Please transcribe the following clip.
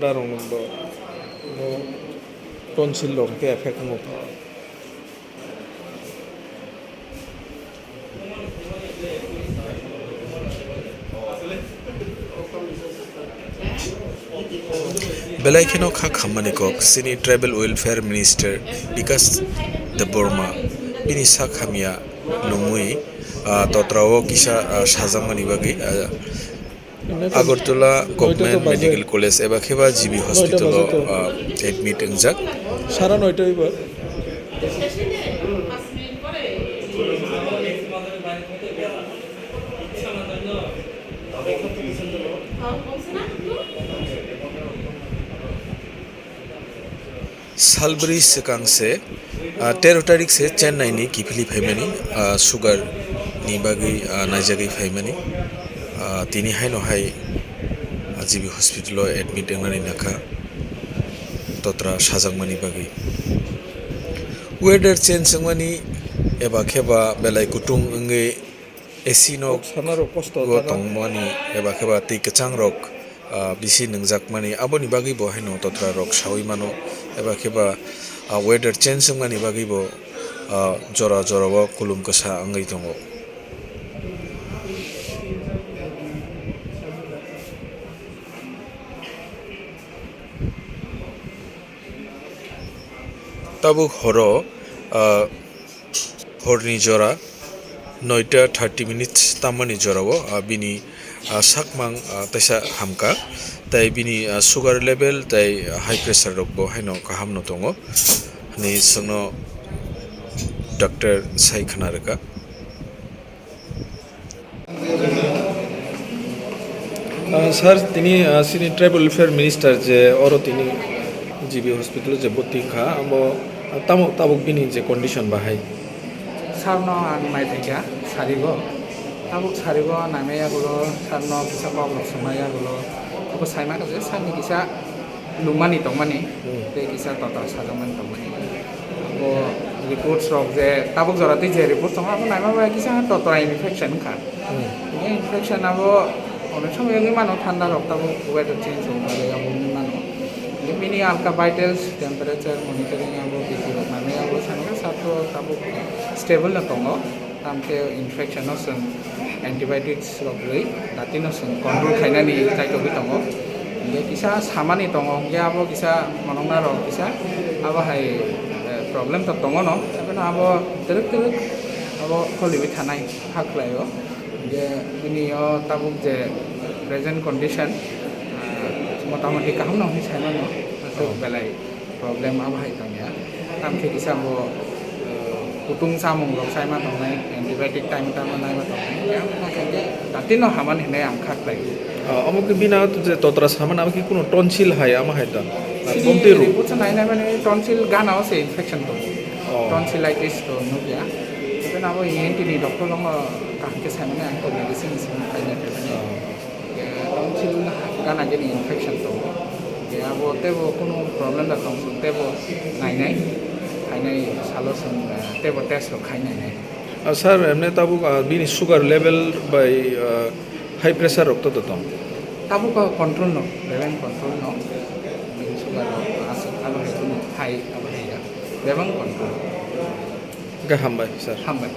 Darong number no tonsil long ke effect mo belai kheno kha khammani kok sini tribal welfare minister Vikas de Burma bini sa khamia lungui totrao kisa sajangmani bagi Agartala Government Medical College eba kheba GB Hospital admit engjak সারা 9টা এবার Salbri sekang se 13 tarik se Chennai ni kifili phaimani sugar ni bagi naijagi phaimani tini haino hai GB Hospital admit engnani nakha totra sajangmani bagi weather change sangmani eba kheba belai kutung nge AC no সানারও কষ্ট go tongmani eba kheba ti kachang rok bisi nangjakmani aboni bagi bo haino totra rok sawi mano eba kheba weather change sangmani bagi bo jora jora bo kulum kasa angai tongo tabuk horo horni jora 9টা 30 minutes tamani jorabo bini sakmang taisa hamka tai bini sugar level tai high pressure rok bo haino kaham no tongo ni sungno doctor sai khanaraka sir তিনি সিনি tribal welfare minister যে অরো তিনি GB হসপিটালে যে ভর্তি খা আমো তামুক তাবুক বিনি যে কন্ডিশন বাহাই sarno ang may tiga sarigo tabuk sarigo namanya gulo sarno bisa kok semaya gulo aku saya mah kerja sarni bisa lumani tomani te bisa total sadaman tomani aku report srok je tabuk jorati je report tong aku namanya bisa total infection kan ini infection aku অনেক সময় এগুলি মানুষ ঠান্ডা রোগ তাবো weather change হবে এগুলি মানুষ mini Alka vitals temperature monitoring আবো বিপি মানে আবো সানকা সাতো তাবো স্টেবল না তঙ্গ তামকে ইনফেকশন হসন অ্যান্টিবায়োটিক্স রগৈ দাতিন হসন কন্ট্রোল খাইনানি চাইটবি তঙ্গ গে কিসা সামানি তঙ্গ গে আবো কিসা মনংনা রগ কিসা আবো হাই প্রবলেম তো তঙ্গ ন তারপরে আবো তেরক তেরক আবো হলিবি থানাই হাকলাইও যে বিনিও তাবুক যে প্রেজেন্ট কন্ডিশন মোটামুটি কাহাম নহি সাইনো ন তো বেলাই প্রবলেম আবহাই তংয়া তামকে কিসা বো কুতুং সামুং রক সাইমা তংনাই অ্যান্টিবায়োটিক টাইম টাইম নাইমা তংনাই নাখাইকে দাতিনো হামান হেনে আম খাকলাই আমাকে বিনা যে ততরা সামান আমাকে কোনো টনসিল হাই আমা হাইতা কমতে রূপ বুঝছ নাই নাই মানে টনসিল গানাও সে ইনফেকশন তো টনসিলাইটিস তো নুবিয়া তবে আবো ইএনটি নি ডক্টর দङ কাহকে সাইমানে আংকো মেডিসিন সিন খাইনা টনসিল গানা গেনি ইনফেকশন তো abo tebo কোনো প্রবলেম da tong tebo নাই নাই খাইনাই সালোসন tebo test lo খাইনাই নাই স্যার এমনি তাবুক বিনি সুগার লেভেল বাই হাই প্রেসার রক্ত তো তং তাবুক control no level control no বিনি সুগার আছে abo high abo high level control গাহাম বাই স্যার হামবাই